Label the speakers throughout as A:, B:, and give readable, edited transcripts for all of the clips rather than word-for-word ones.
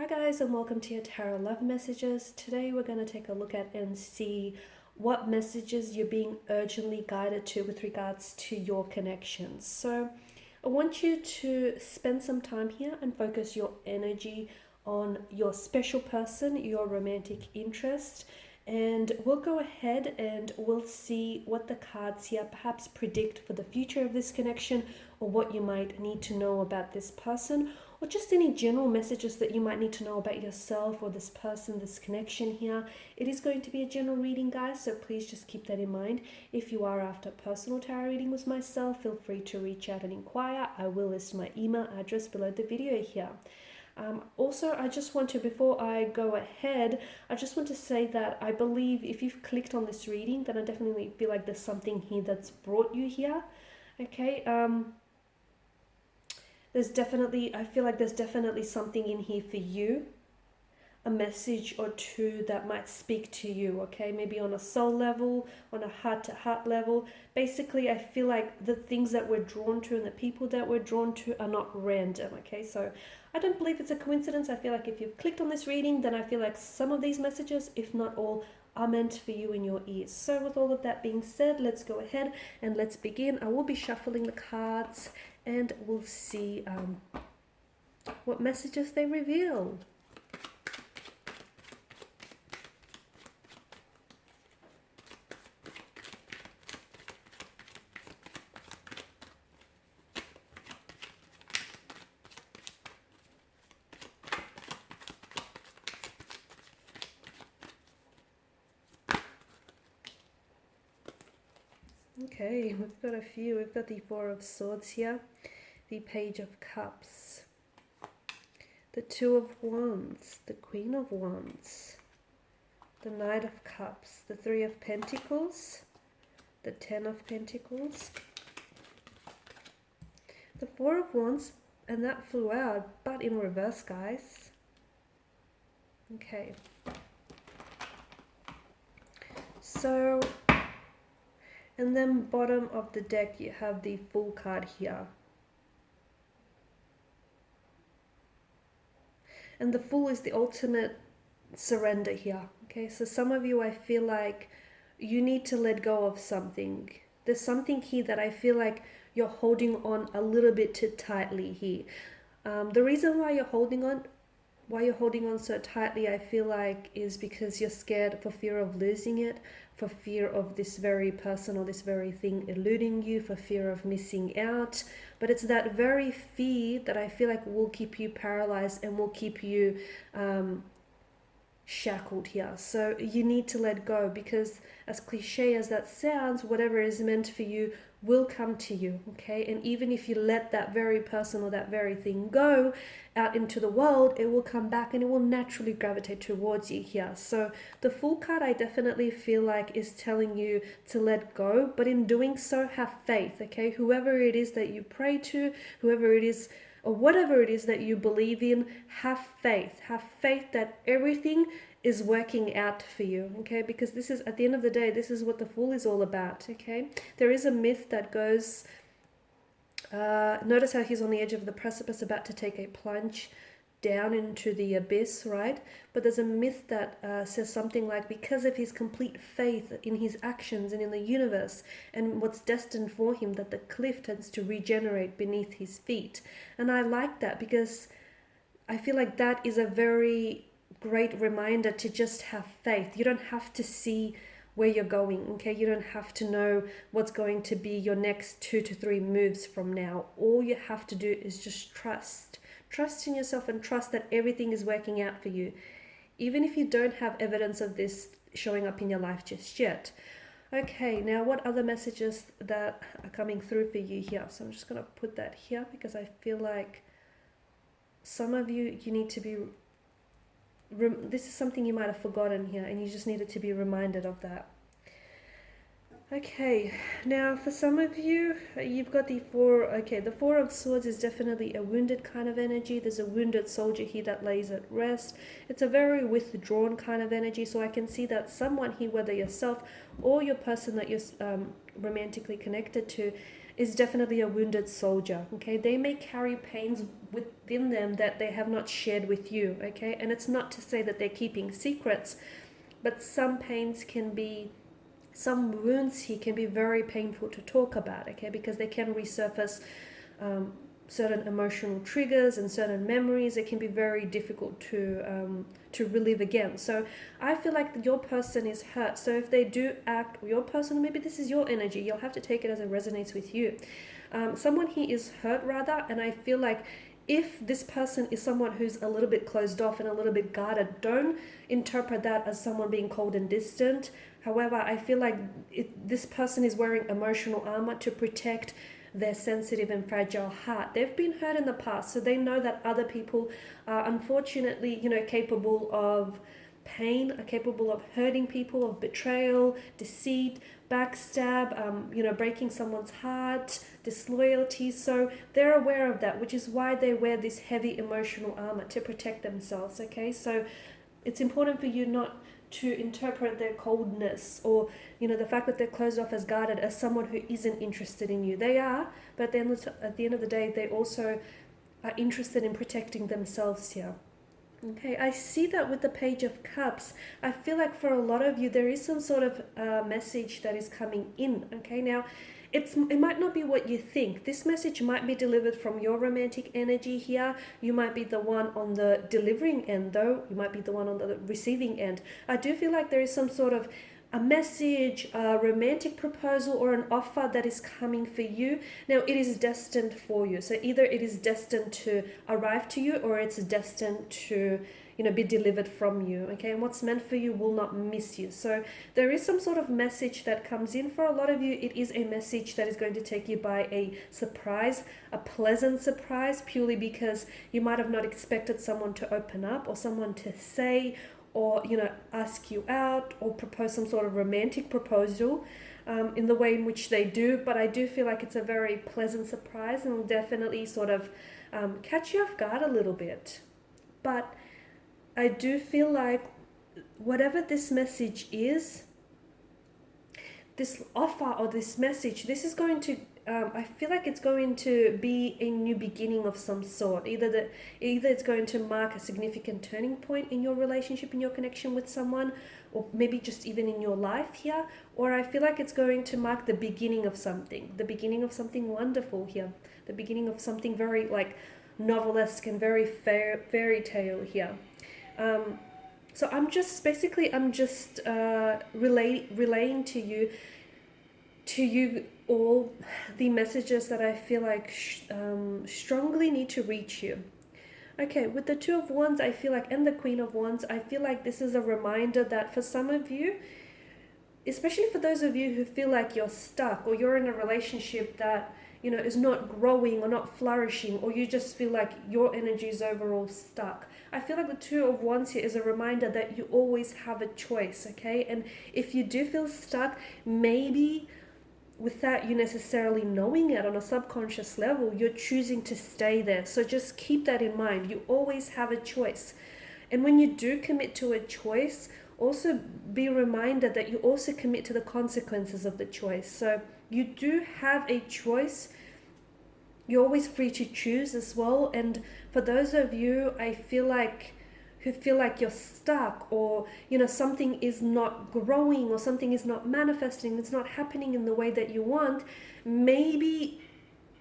A: Hi guys, and welcome to your tarot love messages. Today we're going to take a look at and see what messages you're being urgently guided to with regards to your connections. So I want you to spend some time here and focus your energy on your special person, your romantic interest, and we'll go ahead and we'll see what the cards here perhaps predict for the future of this connection, or what you might need to know about this person, or just any general messages that you might need to know about yourself or this person, this connection here. It is going to be a general reading, guys, so please just keep that in mind. If you are after personal tarot reading with myself, feel free to reach out and inquire. I will list my email address below the video here. Also, I just want to, before I go ahead, I just want to say that I believe if you've clicked on this reading, then I definitely feel like there's something here that's brought you here. Okay, I feel like there's definitely something in here for you, a message or two that might speak to you, okay? Maybe on a soul level, on a heart-to-heart level. Basically, I feel like the things that we're drawn to and the people that we're drawn to are not random, okay? So I don't believe it's a coincidence. I feel like if you've clicked on this reading, then I feel like some of these messages, if not all, are meant for you in your ears. So with all of that being said, let's go ahead and let's begin. I will be shuffling the cards and we'll see what messages they reveal. Okay, we've got a few. We've got the Four of Swords here, the Page of Cups, the Two of Wands, the Queen of Wands, the Knight of Cups, the Three of Pentacles, the Ten of Pentacles, the Four of Wands, and that flew out, but in reverse, guys. Okay. So, and then bottom of the deck, you have the Fool card here. And the Fool is the ultimate surrender here. Okay, so some of you, I feel like you need to let go of something. There's something here that I feel like you're holding on a little bit too tightly here. The reason why you're holding on so tightly, I feel like, is because you're scared for fear of losing it, for fear of this very person or this very thing eluding you, for fear of missing out. But it's that very fear that I feel like will keep you paralyzed and will keep you shackled here. So you need to let go, because as cliche as that sounds, whatever is meant for you will come to you, okay? And even if you let that very person or that very thing go out into the world, it will come back and it will naturally gravitate towards you here. So the Fool card, I definitely feel like, is telling you to let go, but in doing so, have faith, okay? Whoever it is that you pray to, whoever it is, or whatever it is that you believe in, have faith. Have faith that everything is working out for you, okay? Because this is, at the end of the day, this is what the Fool is all about, okay? There is a myth that goes, notice how he's on the edge of the precipice about to take a plunge down into the abyss, right? But there's a myth that says something like, because of his complete faith in his actions and in the universe and what's destined for him, that the cliff tends to regenerate beneath his feet. And I like that, because I feel like that is a very great reminder to just have faith. You don't have to see where you're going, okay? You don't have to know what's going to be your next 2 to 3 moves from now. All you have to do is just trust in yourself and trust that everything is working out for you, even if you don't have evidence of this showing up in your life just yet. Okay, now what other messages that are coming through for you here? So I'm just going to put that here, because I feel like some of you need to be, this is something you might have forgotten here, and you just needed to be reminded of that. Okay, now for some of you, you've got the the Four of Swords is definitely a wounded kind of energy. There's a wounded soldier here that lays at rest. It's a very withdrawn kind of energy, so I can see that someone here, whether yourself or your person that you're romantically connected to, is definitely a wounded soldier. Okay, they may carry pains within them that they have not shared with you. Okay, and it's not to say that they're keeping secrets, but some pains can be, some wounds here can be very painful to talk about. Okay, because they can resurface certain emotional triggers and certain memories. It can be very difficult to relive again. So I feel like your person is hurt. So if they do act, your person, maybe this is your energy, you'll have to take it as it resonates with you. Someone here is hurt rather, and I feel like if this person is someone who's a little bit closed off and a little bit guarded, don't interpret that as someone being cold and distant. However, I feel like this person is wearing emotional armor to protect their sensitive and fragile heart. They've been hurt in the past, so they know that other people are unfortunately, capable of pain, are capable of hurting people, of betrayal, deceit, backstab, breaking someone's heart, disloyalty. So they're aware of that, which is why they wear this heavy emotional armor to protect themselves. Okay, so it's important for you not to interpret their coldness or the fact that they're closed off as guarded as someone who isn't interested in you. They are, but then at the end of the day, they also are interested in protecting themselves here. Okay, I see that with the Page of Cups. I feel like for a lot of you, there is some sort of message that is coming in. Okay, now it might not be what you think. This message might be delivered from your romantic energy here. You might be the one on the delivering end, though. You might be the one on the receiving end. I do feel like there is some sort of a message, a romantic proposal, or an offer that is coming for you. Now, it is destined for you. So either it is destined to arrive to you, or it's destined to be delivered from you. Okay, and what's meant for you will not miss you. So there is some sort of message that comes in. For a lot of you, it is a message that is going to take you by a surprise, a pleasant surprise, purely because you might have not expected someone to open up, or someone to say, or ask you out, or propose some sort of romantic proposal in the way in which they do. But I do feel like it's a very pleasant surprise, and will definitely sort of catch you off guard a little bit. But I do feel like whatever this message is, this offer or this message, this is going to I feel like it's going to be a new beginning of some sort. Either it's going to mark a significant turning point in your relationship, in your connection with someone, or maybe just even in your life here, or I feel like it's going to mark the beginning of something wonderful here, the beginning of something very like novelesque and very fairy tale here. So I'm just relaying to you all the messages that I feel like strongly need to reach you. Okay, with the Two of Wands, I feel like, and the Queen of Wands, I feel like this is a reminder that for some of you, especially for those of you who feel like you're stuck, or you're in a relationship that is not growing or not flourishing, or you just feel like your energy is overall stuck, I feel like the Two of Wands here is a reminder that you always have a choice. Okay, and if you do feel stuck, maybe without you necessarily knowing it on a subconscious level, you're choosing to stay there. So just keep that in mind. You always have a choice. And when you do commit to a choice, also be reminded that you also commit to the consequences of the choice. So you do have a choice. You're always free to choose as well. And for those of you, I feel like, who feel like you're stuck, or something is not growing, or something is not manifesting, it's not happening in the way that you want, maybe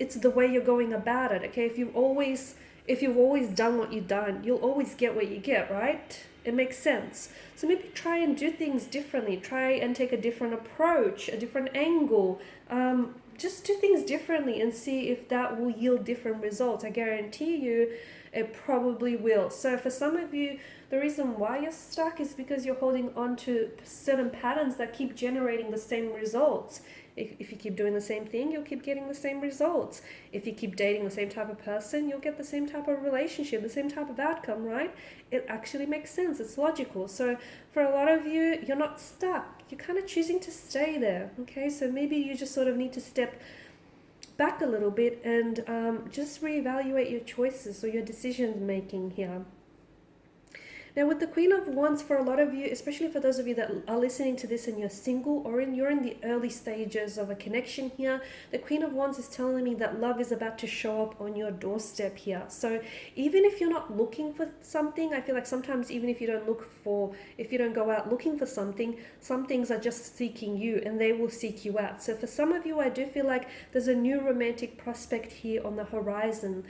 A: it's the way you're going about it. Okay, if you've always done what you've done, you'll always get what you get, right? It makes sense. So maybe try and do things differently. Try and take a different approach, a different angle. Just do things differently and see if that will yield different results. I guarantee you it probably will. So for some of you, the reason why you're stuck is because you're holding on to certain patterns that keep generating the same results. If you keep doing the same thing, you'll keep getting the same results. If you keep dating the same type of person, you'll get the same type of relationship, the same type of outcome, right? It actually makes sense. It's logical. So for a lot of you, you're not stuck. You're kind of choosing to stay there. Okay, so maybe you just sort of need to step back a little bit and just reevaluate your choices or your decision making here. Now, with the Queen of Wands, for a lot of you, especially for those of you that are listening to this and you're single, or you're in the early stages of a connection here, the Queen of Wands is telling me that love is about to show up on your doorstep here. So even if you're not looking for something, I feel like sometimes even if you don't go out looking for something, some things are just seeking you and they will seek you out. So for some of you, I do feel like there's a new romantic prospect here on the horizon.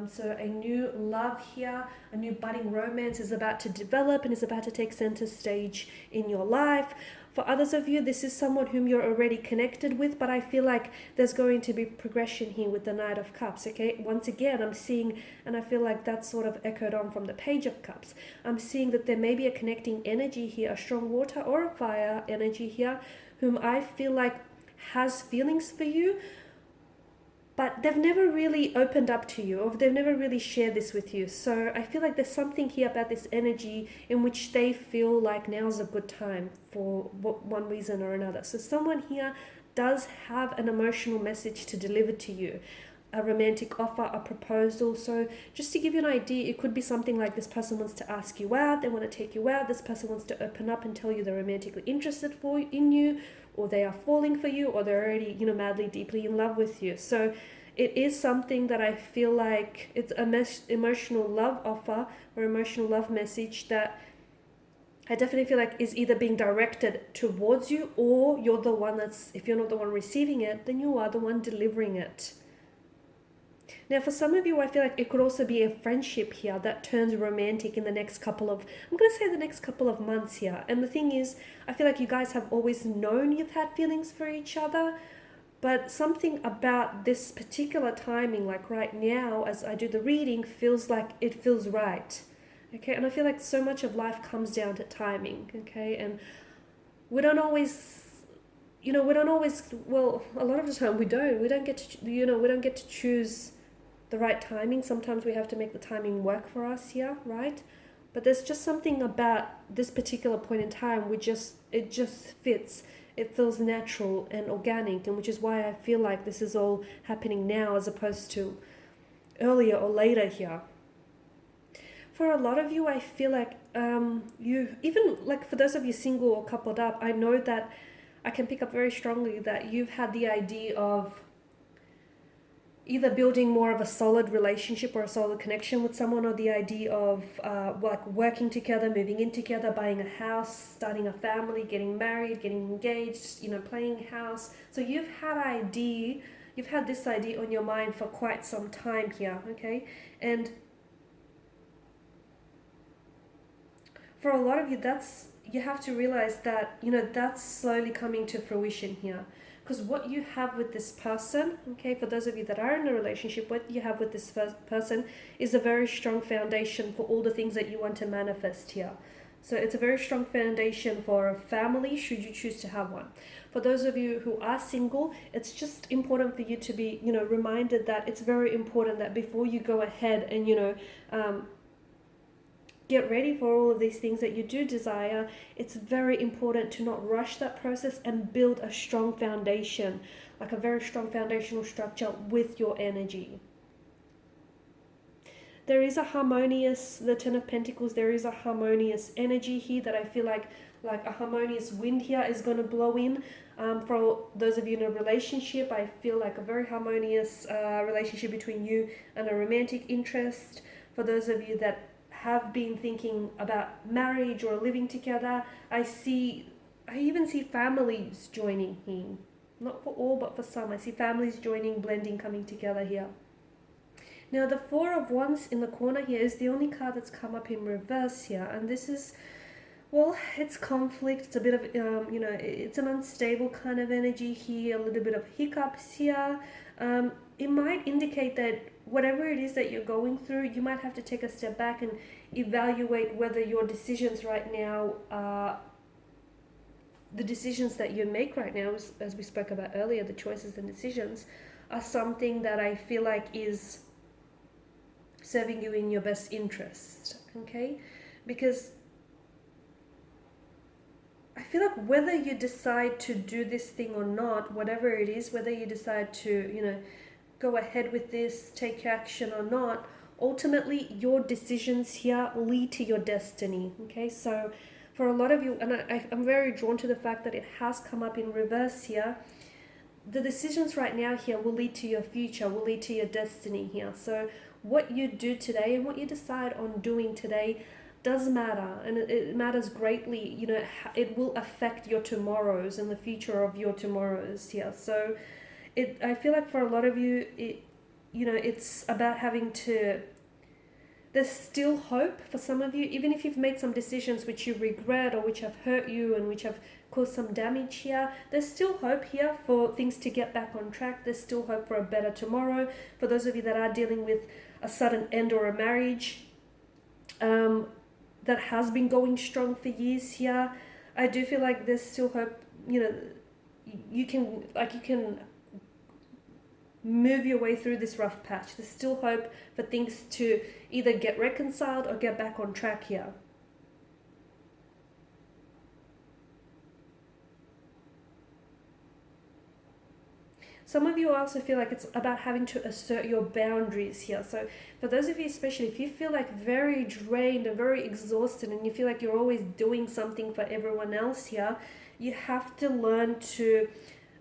A: So a new love here, a new budding romance is about to develop and is about to take center stage in your life. For others of you, this is someone whom you're already connected with, but I feel like there's going to be progression here with the Knight of Cups, okay? Once again, I'm seeing, and I feel like that's sort of echoed on from the Page of Cups. I'm seeing that there may be a connecting energy here, a strong water or a fire energy here, whom I feel like has feelings for you, but they've never really opened up to you, or they've never really shared this with you. So I feel like there's something here about this energy in which they feel like now's a good time for one reason or another. So someone here does have an emotional message to deliver to you, a romantic offer, a proposal. So just to give you an idea, it could be something like this person wants to ask you out, they want to take you out, this person wants to open up and tell you they're romantically interested in you, or they are falling for you, or they're already, madly, deeply in love with you. So it is something that I feel like it's an emotional love offer or emotional love message that I definitely feel like is either being directed towards you, or you're the one if you're not the one receiving it, then you are the one delivering it. Now, for some of you, I feel like it could also be a friendship here that turns romantic in the next couple of months here. And the thing is, I feel like you guys have always known you've had feelings for each other, but something about this particular timing, like right now, as I do the reading, feels like it feels right. Okay, and I feel like so much of life comes down to timing, okay? And we don't always, well, a lot of the time we don't get to choose the right timing. Sometimes we have to make the timing work for us here, right? But there's just something about this particular point in time, it just fits. It feels natural and organic, and which is why I feel like this is all happening now as opposed to earlier or later here. For a lot of you, I feel like you, even like for those of you single or coupled up, I know that I can pick up very strongly that you've had the idea of either building more of a solid relationship or a solid connection with someone, or the idea of like working together, moving in together, buying a house, starting a family, getting married, getting engaged, playing house. So you've had this idea on your mind for quite some time here, okay? And for a lot of you, you have to realize that, that's slowly coming to fruition here. Because what you have with this person, okay, for those of you that are in a relationship, what you have with this person is a very strong foundation for all the things that you want to manifest here. So it's a very strong foundation for a family, should you choose to have one. For those of you who are single, it's just important for you to be, reminded that it's very important that before you go ahead and, get ready for all of these things that you do desire, it's very important to not rush that process and build a strong foundation, like a very strong foundational structure with your energy. There is a the Ten of Pentacles, there is a harmonious energy here that I feel like a harmonious wind here is going to blow in. For those of you in a relationship, I feel like a very harmonious relationship between you and a romantic interest. For those of you that have been thinking about marriage or living together, I even see families joining here. Not for all, but for some. I see families joining, blending, coming together here. Now, the Four of Wands in the corner here is the only card that's come up in reverse here. And this is, well, it's conflict. It's a bit of, it's an unstable kind of energy here, a little bit of hiccups here. It might indicate that whatever it is that you're going through, you might have to take a step back and evaluate whether your decisions right now the decisions that you make right now, as we spoke about earlier, the choices and decisions are something that I feel like is serving you in your best interest, okay? Because I feel like whether you decide to do this thing or not, whatever it is, whether you decide to, go ahead with this, take action or not, ultimately your decisions here lead to your destiny. Okay, so for a lot of you, and I'm very drawn to the fact that it has come up in reverse here, the decisions right now here will lead to your future, will lead to your destiny here. So what you do today and what you decide on doing today does matter, and it matters greatly. You know, it will affect your tomorrows and the future of your tomorrows here. So I feel like for a lot of you, it's about having to, there's still hope for some of you, even if you've made some decisions which you regret or which have hurt you and which have caused some damage here. There's still hope here for things to get back on track. There's still hope for a better tomorrow. For those of you that are dealing with a sudden end or a marriage that has been going strong for years here, I do feel like there's still hope. You know, you can move your way through this rough patch. There's still hope for things to either get reconciled or get back on track here. Some of you also feel like it's about having to assert your boundaries here. So for those of you, especially if you feel like very drained and very exhausted and you feel like you're always doing something for everyone else here, you have to learn to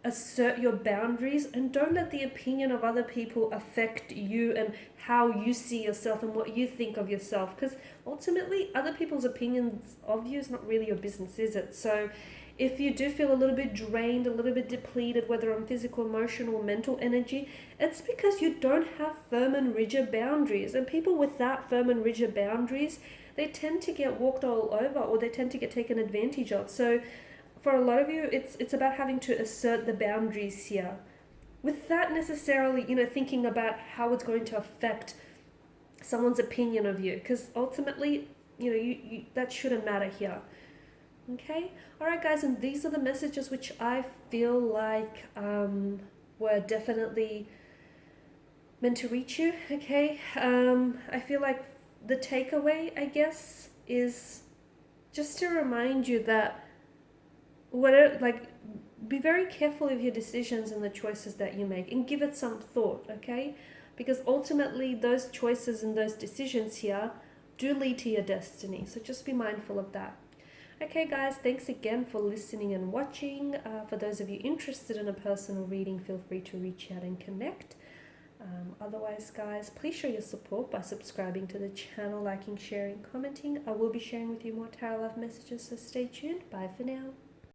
A: assert your boundaries and don't let the opinion of other people affect you and how you see yourself and what you think of yourself, because ultimately other people's opinions of you is not really your business, is it? So if you do feel a little bit drained, a little bit depleted, whether on physical, emotional, or mental energy, it's because you don't have firm and rigid boundaries. And people without firm and rigid boundaries, they tend to get walked all over, or they tend to get taken advantage of. So for a lot of you, it's about having to assert the boundaries here without necessarily, thinking about how it's going to affect someone's opinion of you, because ultimately, you that shouldn't matter here. Okay, all right, guys, and these are the messages which I feel like were definitely meant to reach you. Okay, I feel like the takeaway, I guess, is just to remind you that be very careful of your decisions and the choices that you make, and give it some thought. Okay, because ultimately those choices and those decisions here do lead to your destiny, so just be mindful of that. Okay, guys, thanks again for listening and watching. For those of you interested in a personal reading, feel free to reach out and connect. Otherwise, guys, please show your support by subscribing to the channel, liking, sharing, commenting. I will be sharing with you more tarot love messages, so stay tuned. Bye for now.